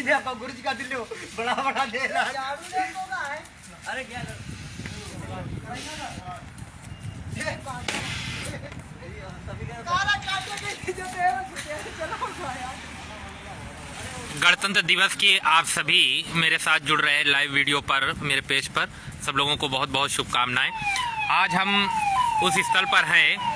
दे आपका गुरुजी का दिल बड़ा बड़ा दे रहा है। अरे क्या गणतंत्र दिवस की आप सभी मेरे साथ जुड़ रहे हैं लाइव वीडियो पर, मेरे पेज पर। सब लोगों को बहुत बहुत शुभकामनाएं। आज हम उस स्थल पर हैं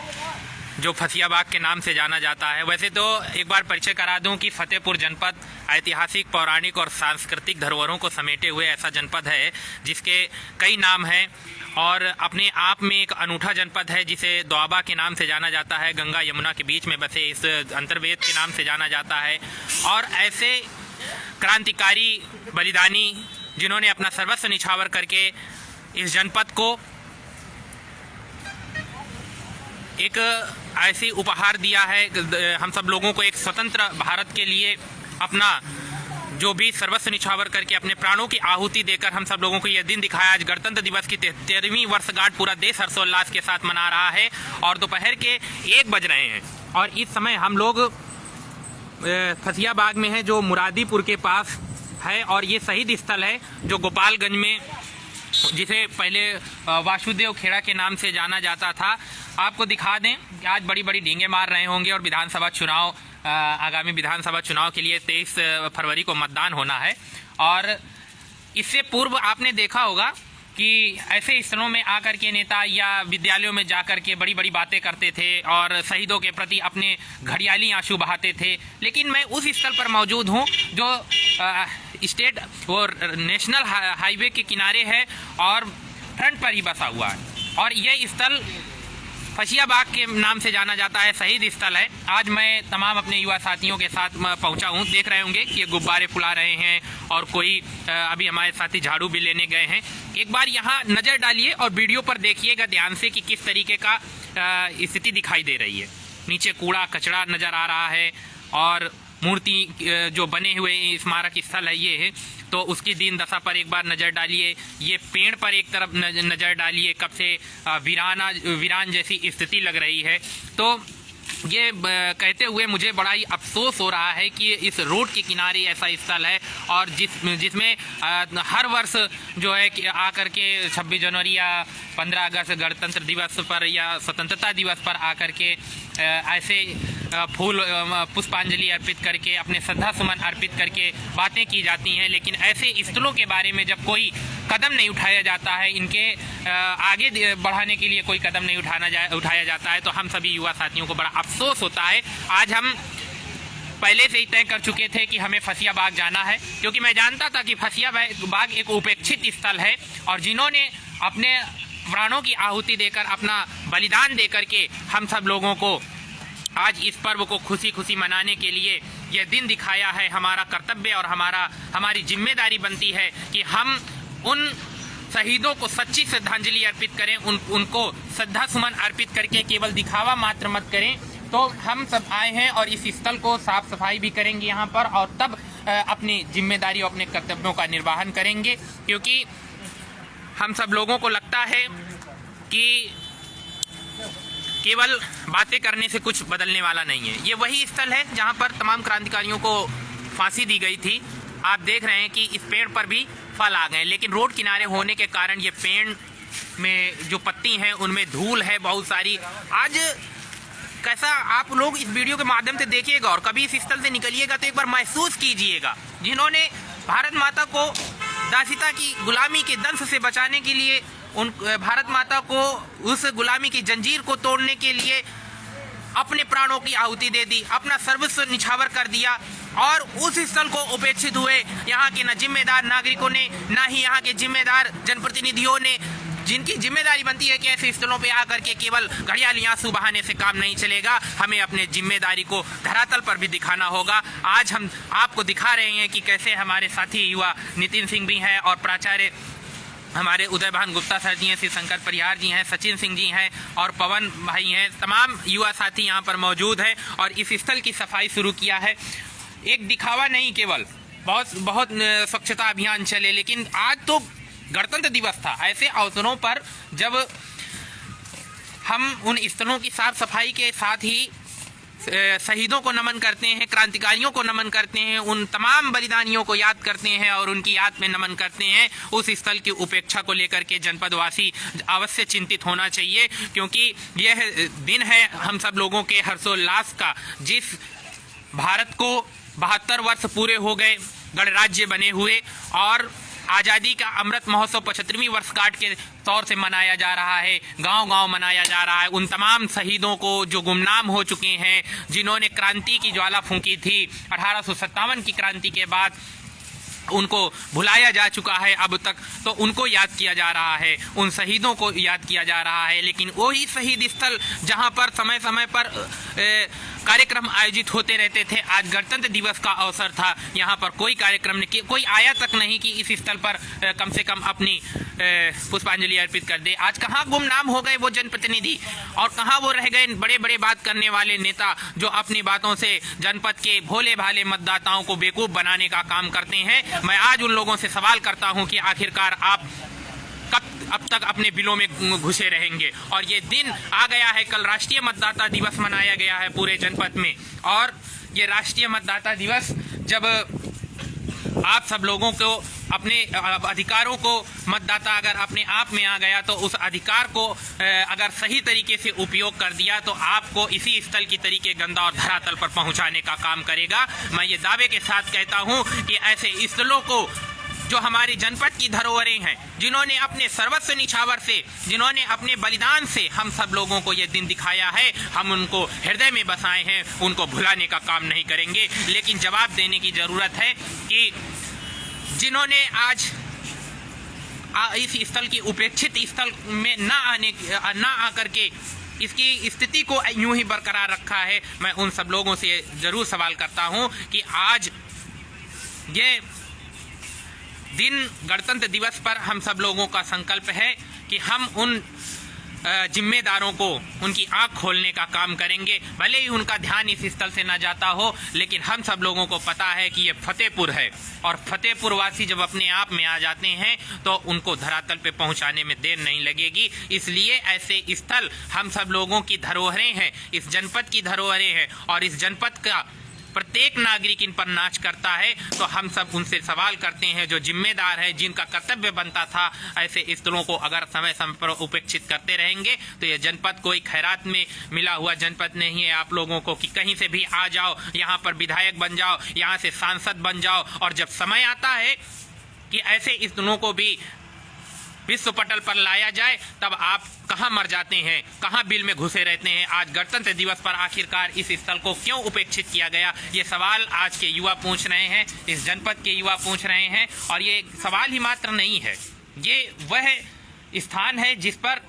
जो फसियाबाग के नाम से जाना जाता है। वैसे तो एक बार परिचय करा दूं कि फतेहपुर जनपद ऐतिहासिक, पौराणिक और सांस्कृतिक धरोहरों को समेटे हुए ऐसा जनपद है जिसके कई नाम हैं और अपने आप में एक अनूठा जनपद है जिसे दोआबा के नाम से जाना जाता है। गंगा यमुना के बीच में बसे इस अंतर्वेद के नाम से जाना जाता है। और ऐसे क्रांतिकारी बलिदानी जिन्होंने अपना सर्वस्व निछावर करके इस जनपद को एक ऐसी उपहार दिया है, हम सब लोगों को एक स्वतंत्र भारत के लिए अपना जो भी सर्वस्व निछावर करके अपने प्राणों की आहुति देकर हम सब लोगों को यह दिन दिखाया। आज गणतंत्र दिवस की 73वीं वर्षगांठ पूरा देश हर्षोल्लास के साथ मना रहा है और दोपहर के 1 बज रहे हैं और इस समय हम लोग फसियाबाग में है जो मुरादीपुर के पास है। और ये शहीद स्थल है जो गोपालगंज में, जिसे पहले वासुदेव खेड़ा के नाम से जाना जाता था। आपको दिखा दें कि आज बड़ी बड़ी डींगे मार रहे होंगे और विधानसभा चुनाव, आगामी विधानसभा चुनाव के लिए 23 फरवरी को मतदान होना है। और इससे पूर्व आपने देखा होगा कि ऐसे स्थलों में आकर के नेता या विद्यालयों में जाकर के बड़ी बड़ी बातें करते थे और शहीदों के प्रति अपने घड़ियाली आंसू बहाते थे। लेकिन मैं उस स्थल पर मौजूद हूं जो स्टेट और नेशनल हाईवे के किनारे है और फ्रंट पर ही बसा हुआ है। और यह स्थल फसियाबाग के नाम से जाना जाता है, शहीद स्थल है। आज मैं तमाम अपने युवा साथियों के साथ पहुंचा हूं। देख रहे होंगे कि ये गुब्बारे फुला रहे हैं और कोई अभी हमारे साथी झाड़ू भी लेने गए हैं। एक बार यहां नज़र डालिए और वीडियो पर देखिएगा ध्यान से कि किस तरीके का स्थिति दिखाई दे रही है। नीचे कूड़ा कचरा नज़र आ रहा है और मूर्ति जो बने हुए स्मारक स्थल है ये है, तो उसकी दीन दशा पर एक बार नज़र डालिए। ये पेड़ पर एक तरफ नज़र डालिए, कब से वीरान जैसी स्थिति लग रही है। तो ये कहते हुए मुझे बड़ा ही अफसोस हो रहा है कि इस रोड के किनारे ऐसा स्थल है और जिसमें हर वर्ष जो है कि आकर के 26 जनवरी या 15 अगस्त गणतंत्र दिवस पर या स्वतंत्रता दिवस पर आकर के ऐसे फूल पुष्पांजलि अर्पित करके, अपने श्रद्धा सुमन अर्पित करके बातें की जाती हैं। लेकिन ऐसे स्थलों के बारे में जब कोई कदम नहीं उठाया जाता है, इनके आगे बढ़ाने के लिए कोई कदम नहीं उठाया जाता है, तो हम सभी युवा साथियों को बड़ा अफसोस होता है। आज हम पहले से ही तय कर चुके थे कि हमें फसियाबाग जाना है, क्योंकि मैं जानता था कि फसियाबाग एक उपेक्षित स्थल है और जिन्होंने अपने प्राणों की आहुति देकर, अपना बलिदान देकर के हम सब लोगों को आज इस पर्व को खुशी खुशी मनाने के लिए यह दिन दिखाया है। हमारा कर्तव्य और हमारी जिम्मेदारी बनती है कि हम उन शहीदों को सच्ची श्रद्धांजलि अर्पित करें, उनको श्रद्धा सुमन अर्पित करके केवल दिखावा मात्र मत करें। तो हम सब आए हैं और इस स्थल को साफ सफाई भी करेंगे यहाँ पर और तब अपनी जिम्मेदारी और अपने कर्तव्यों का निर्वहन करेंगे, क्योंकि हम सब लोगों को लगता है कि केवल बातें करने से कुछ बदलने वाला नहीं है। ये वही स्थल है जहाँ पर तमाम क्रांतिकारियों को फांसी दी गई थी। आप देख रहे हैं कि इस पेड़ पर भी फल आ गए, लेकिन रोड किनारे होने के कारण ये पेड़ में जो पत्ती हैं उनमें धूल है बहुत सारी। आज कैसा आप लोग इस वीडियो के माध्यम से देखिएगा और कभी इस स्थल से निकलिएगा तो एक बार महसूस कीजिएगा, जिन्होंने भारत माता को दासिता की गुलामी के दंश से बचाने के लिए, उन भारत माता को उस गुलामी की जंजीर को तोड़ने के लिए अपने प्राणों की आहुति दे दी, अपना सर्वस्व निछावर कर दिया और उस स्थल को उपेक्षित हुए यहाँ के न जिम्मेदार नागरिकों ने, ना ही यहाँ के जिम्मेदार जनप्रतिनिधियों ने, जिनकी जिम्मेदारी बनती है कि ऐसे स्थलों पे आकर के केवल घड़ियाली आंसू बहाने से काम नहीं चलेगा। हमें अपने जिम्मेदारी को धरातल पर भी दिखाना होगा। आज हम आपको दिखा रहे हैं कि कैसे हमारे साथी युवा नितिन सिंह भी हैं और प्राचार्य हमारे उदय भान गुप्ता सर जी हैं, श्री शंकर परिहार जी हैं, सचिन सिंह जी हैं और पवन भाई हैं। तमाम युवा साथी यहाँ पर मौजूद हैं और इस स्थल की सफाई शुरू किया है। एक दिखावा नहीं, केवल बहुत स्वच्छता अभियान चले, लेकिन आज तो गणतंत्र दिवस था। ऐसे अवसरों पर जब हम उन स्थलों की साफ सफाई के साथ ही शहीदों को नमन करते हैं, क्रांतिकारियों को नमन करते हैं, उन तमाम बलिदानियों को याद करते हैं और उनकी याद में नमन करते हैं, उस स्थल की उपेक्षा को लेकर के जनपदवासी अवश्य चिंतित होना चाहिए, क्योंकि यह दिन है हम सब लोगों के हर्षोल्लास का, जिस भारत को 72 वर्ष पूरे हो गए गणराज्य बने हुए और आज़ादी का अमृत महोत्सव 75वीं वर्षगांठ के तौर से मनाया जा रहा है, गांव-गांव मनाया जा रहा है। उन तमाम शहीदों को जो गुमनाम हो चुके हैं, जिन्होंने क्रांति की ज्वाला फूंकी थी 1857 की क्रांति के बाद, उनको भुलाया जा चुका है अब तक, तो उनको याद किया जा रहा है, उन शहीदों को याद किया जा रहा है। लेकिन वही शहीद स्थल जहां पर समय समय पर कार्यक्रम आयोजित होते रहते थे, आज गणतंत्र दिवस का अवसर था, यहाँ पर कोई कार्यक्रम नहीं, कोई आया तक नहीं कि इस स्थल पर कम से कम अपनी पुष्पांजलि अर्पित कर दे। आज कहाँ गुमनाम हो गए वो जनप्रतिनिधि और कहाँ वो रह गए बड़े बड़े बात करने वाले नेता जो अपनी बातों से जनपद के भोले भाले मतदाताओं को बेवकूफ बनाने का काम करते हैं। मैं आज उन लोगों से सवाल करता हूं कि आखिरकार आप कब अब तक अपने बिलों में घुसे रहेंगे। और ये दिन आ गया है, कल राष्ट्रीय मतदाता दिवस मनाया गया है पूरे जनपद में, और ये राष्ट्रीय मतदाता दिवस जब आप सब लोगों को अपने अधिकारों को, मतदाता अगर अपने आप में आ गया तो उस अधिकार को अगर सही तरीके से उपयोग कर दिया तो आपको इसी स्थल की तरीके गंदा और धरातल पर पहुंचाने का काम करेगा। मैं ये दावे के साथ कहता हूं कि ऐसे स्थलों को जो हमारी जनपद की धरोहरें हैं, जिन्होंने अपने सर्वस्व निछावर से, जिन्होंने अपने बलिदान से हम सब लोगों को ये दिन दिखाया है, हम उनको हृदय में बसाए हैं, उनको भुलाने का काम नहीं करेंगे। लेकिन जवाब देने की जरूरत है कि जिन्होंने आज इस स्थल की उपेक्षित स्थल में न आकर के इसकी स्थिति को यूं ही बरकरार रखा है, मैं उन सब लोगों से जरूर सवाल करता हूं कि आज ये दिन गणतंत्र दिवस पर हम सब लोगों का संकल्प है कि हम उन जिम्मेदारों को उनकी आंख खोलने का काम करेंगे। भले ही उनका ध्यान इस स्थल से न जाता हो, लेकिन हम सब लोगों को पता है कि ये फतेहपुर है और फतेहपुर वासी जब अपने आप में आ जाते हैं तो उनको धरातल पे पहुंचाने में देर नहीं लगेगी। इसलिए ऐसे स्थल हम सब लोगों की धरोहरें हैं, इस जनपद की धरोहरें हैं और इस जनपद का प्रत्येक नागरिक इन पर नाच करता है। तो हम सब उनसे सवाल करते हैं, जो जिम्मेदार है, जिनका कर्तव्य बनता था, ऐसे स्थलों को अगर समय समय पर उपेक्षित करते रहेंगे तो ये जनपद कोई खैरात में मिला हुआ जनपद नहीं है आप लोगों को कि कहीं से भी आ जाओ, यहाँ पर विधायक बन जाओ, यहाँ से सांसद बन जाओ, और जब समय आता है कि ऐसे स्थलों को भी विश्व पटल पर लाया जाए तब आप कहां मर जाते हैं, कहां बिल में घुसे रहते हैं। आज गणतंत्र दिवस पर आखिरकार इस स्थल को क्यों उपेक्षित किया गया, ये सवाल आज के युवा पूछ रहे हैं, इस जनपद के युवा पूछ रहे हैं। और ये सवाल ही मात्र नहीं है, ये वह स्थान है जिस पर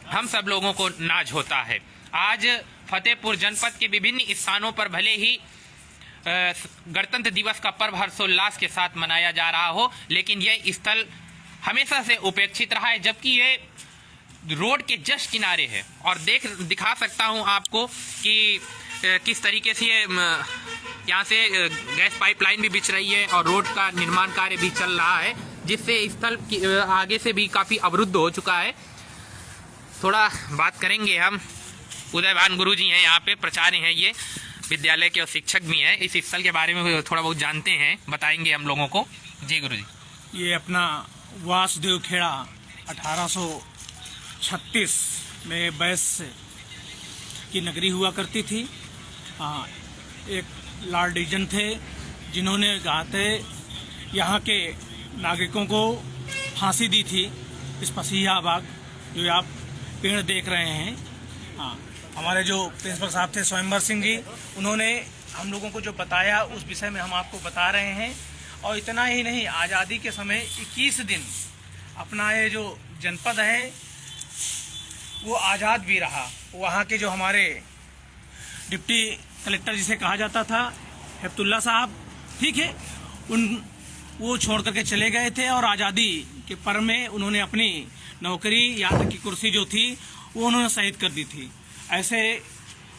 हम सब लोगों को नाज होता है। आज फतेहपुर जनपद के विभिन्न स्थानों पर भले ही गणतंत्र दिवस का पर्व हर्षोल्लास के साथ मनाया जा रहा हो, लेकिन यह स्थल हमेशा से उपेक्षित रहा है, जबकि ये रोड के जस्ट किनारे है। और दिखा सकता हूं आपको कि किस तरीके से यहाँ से गैस पाइपलाइन भी बिछ रही है और रोड का निर्माण कार्य भी चल रहा है, जिससे स्थल आगे से भी काफी अवरुद्ध हो चुका है। थोड़ा बात करेंगे हम, उदयभान गुरु जी हैं यहाँ पे, प्राचार्य हैं, ये विद्यालय के और शिक्षक भी हैं, इस स्थल के बारे में थोड़ा बहुत जानते हैं, बताएंगे हम लोगों को। जी गुरु जी। ये अपना वासुदेव खेड़ा 1836 में बैस की नगरी हुआ करती थी। एक लॉर्ड डिजन थे जिन्होंने गाते यहाँ के नागरिकों को फांसी दी थी। इस पसिया बाग जो आप पेड़ देख रहे हैं, हमारे जो प्रिंसिपल साहब थे स्वयंवर सिंह जी, उन्होंने हम लोगों को जो बताया उस विषय में हम आपको बता रहे हैं। और इतना ही नहीं, आज़ादी के समय 21 दिन अपना ये जो जनपद है वो आज़ाद भी रहा। वहाँ के जो हमारे डिप्टी कलेक्टर जिसे कहा जाता था, हेप्तुल्ला साहब, ठीक है, वो छोड़ करके चले गए थे और आज़ादी के पर्व में उन्होंने अपनी नौकरी या की कुर्सी जो थी वो उन्होंने शहीद कर दी थी। ऐसे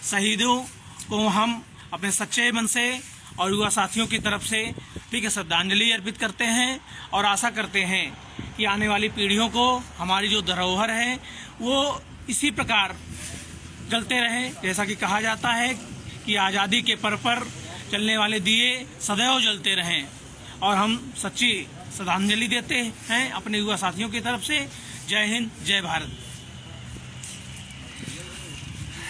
शहीदों को हम अपने सच्चे मन से और युवा साथियों की तरफ से, ठीक है, श्रद्धांजलि अर्पित करते हैं और आशा करते हैं कि आने वाली पीढ़ियों को हमारी जो धरोहर है वो इसी प्रकार चलते रहे। जैसा कि कहा जाता है कि आज़ादी के पर्व पर चलने वाले दिए सदैव जलते रहें और हम सच्ची श्रद्धांजलि देते हैं अपने युवा साथियों की तरफ से। जय हिंद, जय भारत।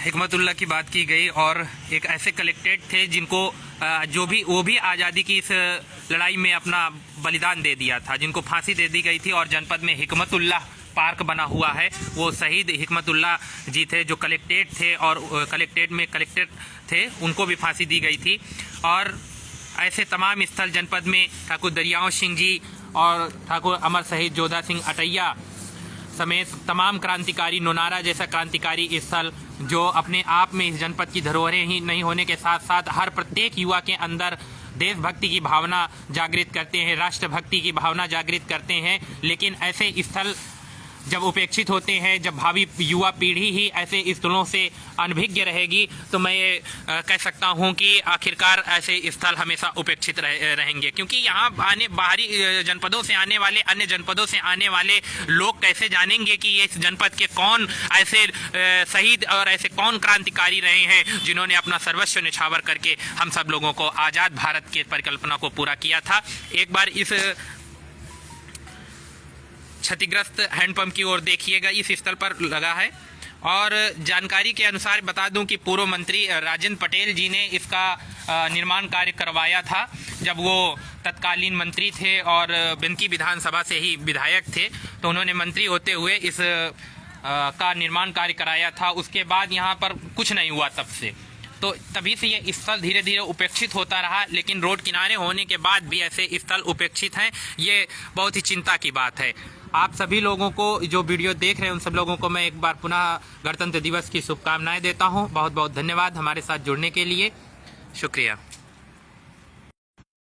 हिकमतुल्लाह की बात की गई और एक ऐसे कलेक्टेड थे जिनको वो भी आज़ादी की इस लड़ाई में अपना बलिदान दे दिया था, जिनको फांसी दे दी गई थी। और जनपद में हिकमतुल्लाह पार्क बना हुआ है, वो शहीद हिकमतुल्लाह जी थे जो कलेक्टेड थे और कलेक्टेड में कलेक्टर थे, उनको भी फांसी दी गई थी। और ऐसे तमाम स्थल जनपद में ठाकुर दरियाओं सिंह जी और ठाकुर अमर शहीद जोधा सिंह अटैया समेत तमाम क्रांतिकारी, नोनारा जैसा क्रांतिकारी स्थल जो अपने आप में इस जनपद की धरोहरें ही नहीं होने के साथ साथ हर प्रत्येक युवा के अंदर देशभक्ति की भावना जागृत करते हैं, राष्ट्रभक्ति की भावना जागृत करते हैं। लेकिन ऐसे स्थल जब उपेक्षित होते हैं, जब भावी युवा पीढ़ी ही ऐसे स्थलों से अनभिज्ञ रहेगी, तो मैं ये कह सकता हूं कि आखिरकार ऐसे स्थल हमेशा उपेक्षित रहेंगे। क्योंकि यहाँ बाहरी जनपदों से आने वाले, अन्य जनपदों से आने वाले लोग कैसे जानेंगे कि ये इस जनपद के कौन ऐसे शहीद और ऐसे कौन क्रांतिकारी रहे हैं जिन्होंने अपना सर्वस्व निछावर करके हम सब लोगों को आज़ाद भारत की परिकल्पना को पूरा किया था। एक बार इस क्षतिग्रस्त हैंडपंप की ओर देखिएगा, इस स्थल पर लगा है। और जानकारी के अनुसार बता दूं कि पूर्व मंत्री राजेंद्र पटेल जी ने इसका निर्माण कार्य करवाया था जब वो तत्कालीन मंत्री थे और बिनकी विधानसभा से ही विधायक थे, तो उन्होंने मंत्री होते हुए इस का निर्माण कार्य कराया था। उसके बाद यहाँ पर कुछ नहीं हुआ तब से, तो तभी से ये स्थल धीरे धीरे उपेक्षित होता रहा। लेकिन रोड किनारे होने के बाद भी ऐसे स्थल उपेक्षित हैं, ये बहुत ही चिंता की बात है। आप सभी लोगों को जो वीडियो देख रहे हैं उन सब लोगों को मैं एक बार पुनः गणतंत्र दिवस की शुभकामनाएं देता हूं। बहुत बहुत धन्यवाद हमारे साथ जुड़ने के लिए, शुक्रिया।